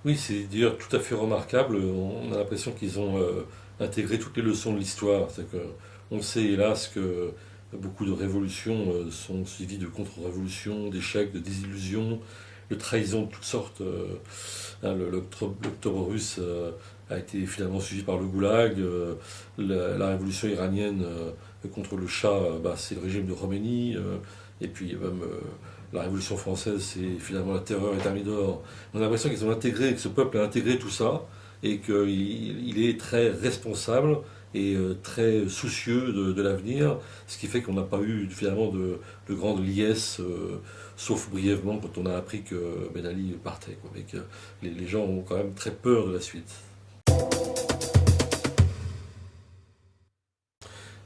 Oui, c'est d'ailleurs tout à fait remarquable. On a l'impression qu'ils ont intégré toutes les leçons de l'histoire. C'est que on sait hélas que beaucoup de révolutions sont suivies de contre-révolutions, d'échecs, de désillusions, de trahisons de toutes sortes. L'octobre russe a été finalement suivi par le goulag. La révolution iranienne contre le Shah, bah, c'est le régime de Khomeini. Et puis même la révolution française, c'est finalement la terreur et Thermidor. On a l'impression qu'ils ont intégré, que ce peuple a intégré tout ça et qu'il est très responsable et très soucieux de l'avenir, ce qui fait qu'on n'a pas eu finalement de grande liesse, sauf brièvement quand on a appris que Ben Ali partait, quoi. Mais que les gens ont quand même très peur de la suite.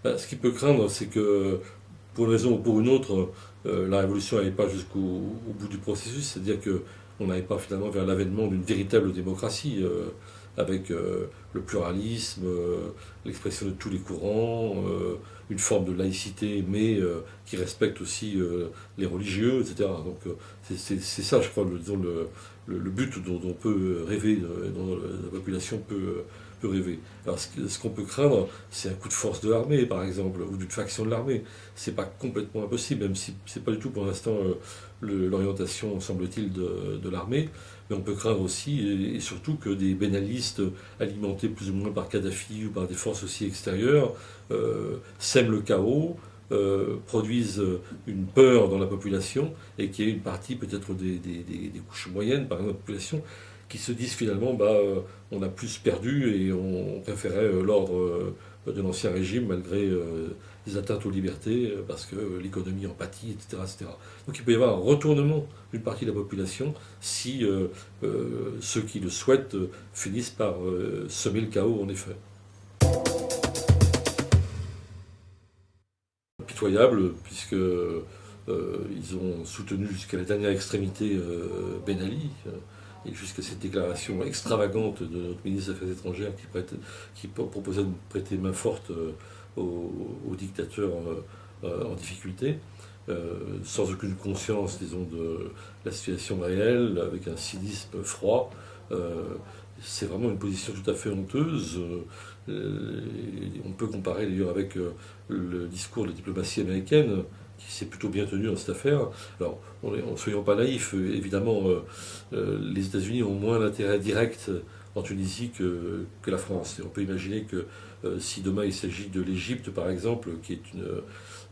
Bah, ce qui peut craindre, c'est que pour une raison ou pour une autre, la révolution n'allait pas jusqu'au bout du processus, c'est-à-dire qu'on n'allait pas finalement vers l'avènement d'une véritable démocratie, avec le pluralisme, l'expression de tous les courants, une forme de laïcité, mais qui respecte aussi les religieux, etc. Donc c'est ça, je crois, disons, le but dont on peut rêver, dont la population peut rêver. Alors ce qu'on peut craindre, c'est un coup de force de l'armée, par exemple, ou d'une faction de l'armée. C'est pas complètement impossible, même si c'est pas du tout pour l'instant l'orientation, semble-t-il, de l'armée. Mais on peut craindre aussi, et surtout, que des bénalistes alimentés plus ou moins par Kadhafi ou par des forces aussi extérieures sèment le chaos, produisent une peur dans la population, et qu'il y ait une partie, peut-être des couches moyennes, par exemple, de la population, qui se disent finalement, bah, on a plus perdu et on préférait l'ordre de l'ancien régime malgré les atteintes aux libertés, parce que l'économie en pâtit, etc., etc. Donc il peut y avoir un retournement d'une partie de la population si ceux qui le souhaitent finissent par semer le chaos, en effet. Pitoyable, puisque ils ont soutenu jusqu'à la dernière extrémité Ben Ali, et jusqu'à cette déclaration extravagante de notre ministre des Affaires étrangères qui proposait de prêter main forte aux dictateurs en difficulté, sans aucune conscience, disons, de la situation réelle, avec un cynisme froid. Euh, c'est vraiment une position tout à fait honteuse. On peut comparer d'ailleurs avec le discours de la diplomatie américaine, qui s'est plutôt bien tenu dans cette affaire. Alors, ne soyons pas naïfs, évidemment, les États-Unis ont moins d'intérêt direct en Tunisie que la France. Et on peut imaginer que si demain il s'agit de l'Égypte, par exemple, qui est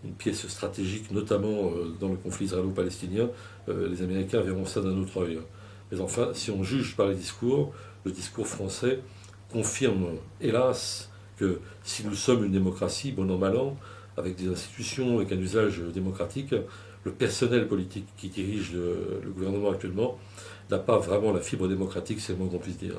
une pièce stratégique, notamment dans le conflit israélo-palestinien, les Américains verront ça d'un autre œil. Mais enfin, si on juge par les discours, le discours français confirme, hélas, que si nous sommes une démocratie, bon an, mal an, avec des institutions, avec un usage démocratique, le personnel politique qui dirige le gouvernement actuellement n'a pas vraiment la fibre démocratique, c'est le moins qu'on puisse dire.